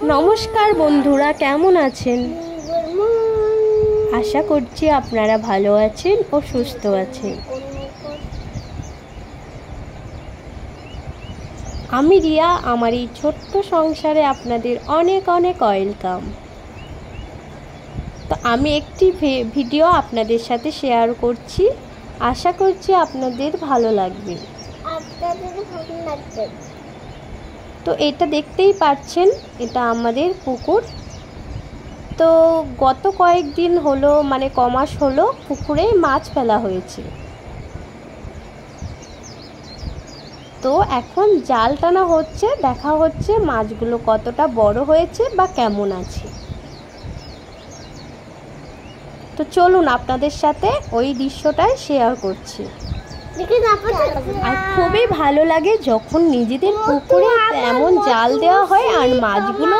নমস্কার বন্ধুরা, কেমন আছেন? আশা করছি আপনারা ভালো আছেন ও সুস্থ আছেন। আমি রিয়া, আমার এই ছোট্ট সংসারে আপনাদের অনেক অনেক ওয়েলকাম। তো আমি একটি ভিডিও আপনাদের সাথে শেয়ার করছি, আশা করছি আপনাদের ভালো লাগবে। তো এটা দেখতেই পাচ্ছেন, এটা আমাদের পুকুর। তো গত কয়েকদিন হলো, মানে কমাস হলো পুকুরে মাছ ফেলা হয়েছে। তো এখন জাল টানা হচ্ছে, দেখা হচ্ছে মাছগুলো কতটা বড় হয়েছে বা কেমন আছে। তো চলুন আপনাদের সাথে ওই দৃশ্যটাই শেয়ার করছি। আর খুবই ভালো লাগে যখন নিজেদের পুকুরে এমন জাল দেওয়া হয় আর মাছগুলো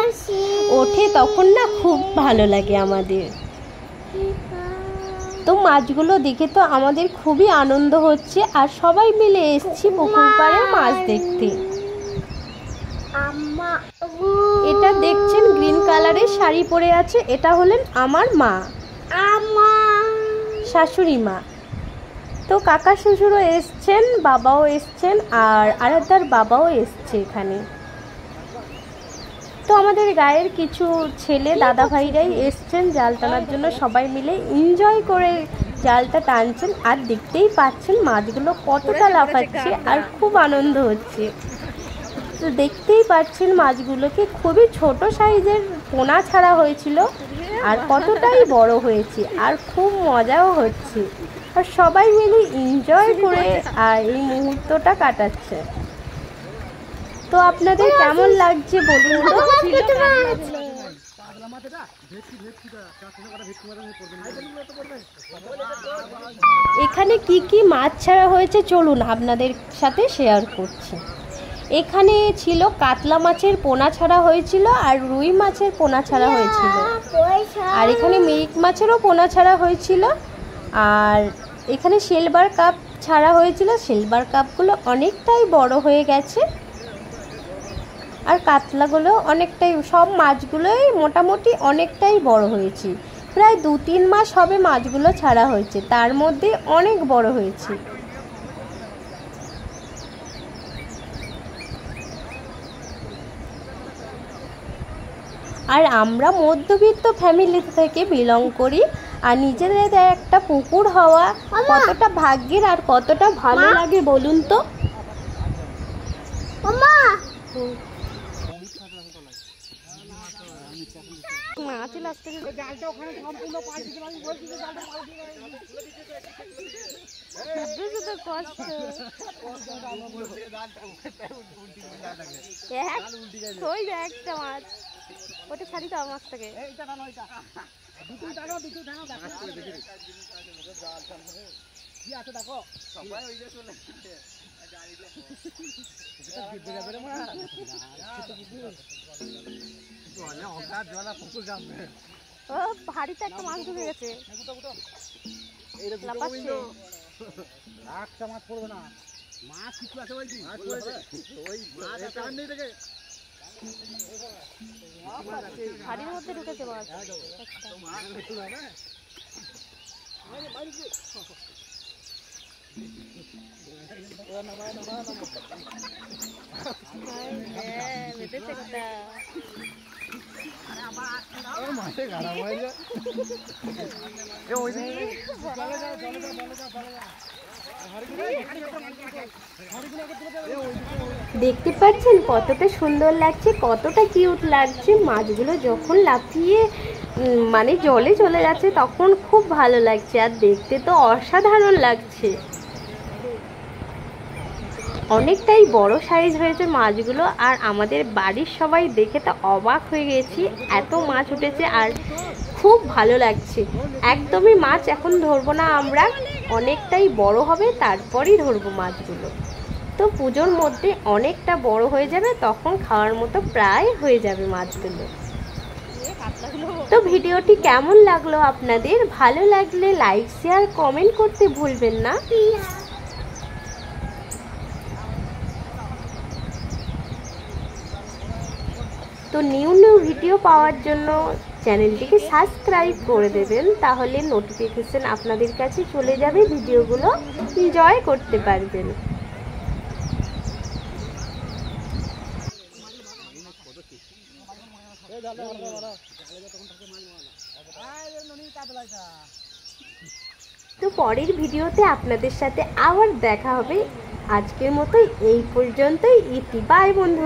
ওঠে, তখন না খুব ভালো লাগে আমাদের। তো মাছগুলো দেখে তো আমাদের খুবই আনন্দ হচ্ছে, আর সবাই মিলে এসেছি পুকুর পাড়ে মাছ দেখতে। এটা দেখছেন গ্রিন কালারের শাড়ি পরে আছে, এটা হলেন আমার মা, শাশুড়ি মা। তো কাকা শ্বশুরও এসছেন, বাবাও এসছেন, আর আরাধ্যার বাবাও এসছে এখানে। তো আমাদের গায়ের কিছু ছেলে দাদা ভাইরাই এসছেন জাল টানার জন্য, সবাই মিলে এনজয় করে জালটা টানছেন। আর দেখতেই পাচ্ছেন মাছগুলো কতটা লাফাচ্ছে আর খুব আনন্দ হচ্ছে। তো দেখতেই পাচ্ছেন মাছগুলোকে খুবই ছোট সাইজের পোনা ছাড়া হয়েছিল, আর কতটাই বড় হয়েছে, আর খুব মজাও হচ্ছে, আর সবাই মিলে এনজয় করে আর এই মুহূর্তটা কাটাচ্ছে। তো আপনাদের কেমন লাগছে বলুন তো। এখানে কি কি মাছ ছাড়া হয়েছে চলুন আপনাদের সাথে শেয়ার করছি। এখানে ছিল কাতলা মাছের পোনা ছাড়া হয়েছিল, আর রুই মাছের পোনা ছাড়া হয়েছিল, আর এখানে মিরিক মাছেরও পোনা ছাড়া হয়েছিল, আর এখানে সিলভার কাপ ছাড়া হয়েছিল। সিলভার কাপগুলো অনেকটাই বড় হয়ে গেছে, আর কাতলাগুলো অনেকটাই, সব মাছগুলোই মোটামুটি অনেকটাই বড় হয়েছে। প্রায় 2-3 মাস হবে মাছগুলো ছাড়া হয়েছে, তার মধ্যে অনেক বড় হয়েছে। আর আমরা মধ্যবিত্ত ফ্যামিলি থেকে বিলং করি, আর নিজেদের একটা পুকুর হওয়া কতটা ভাগ্যের আর কতটা ভালো লাগে বলুন তো। একটা মাছ ওটা ছাড়ি তো মাছটাকে। ও ভারীতে একটা মাছ ঢুকে গেছে, একটা মাছ পড়বে না, মাছ কিছু আছে ভারীর মধ্যে ঢুকেছে মাছ। দেখতে পাচ্ছেন কতটা সুন্দর লাগছে, কতটা কিউট লাগছে। মাছগুলো যখন লাফিয়ে মানে জলে চলে যাচ্ছে তখন খুব ভালো লাগছে, আর দেখতে তো অসাধারণ লাগছে। অনেকটাই বড় সাইজ হয়েছে মাছগুলো, আর আমাদের বাড়ির সবাই দেখে তো অবাক হয়ে গেছি, এত মাছ উঠেছে আর খুব ভালো লাগছে। একদমই মাছ এখন ধরবো না আমরা, অনেকটাই বড় হবে তারপরই ধরবো মাছগুলো। তো পুজোর মধ্যে অনেকটা বড় হয়ে যাবে, তখন খাওয়ার মতো প্রায় হয়ে যাবে মাছগুলো। তো ভিডিওটি কেমন লাগলো আপনাদের? ভালো লাগলে লাইক শেয়ার কমেন্ট করতে ভুলবেন না। তো নিউ নিউ ভিডিও পাওয়ার জন্য চ্যানেলটিকে সাবস্ক্রাইব করে দেবেন, তাহলে নোটিফিকেশন আপনাদের কাছে চলে যাবে, ভিডিওগুলো এনজয় করতে পারবেন। তো পরের ভিডিওতে আপনাদের সাথে আবার দেখা হবে। আজকের মতো এই পর্যন্তই। ইতি, বাই বন্ধুরা।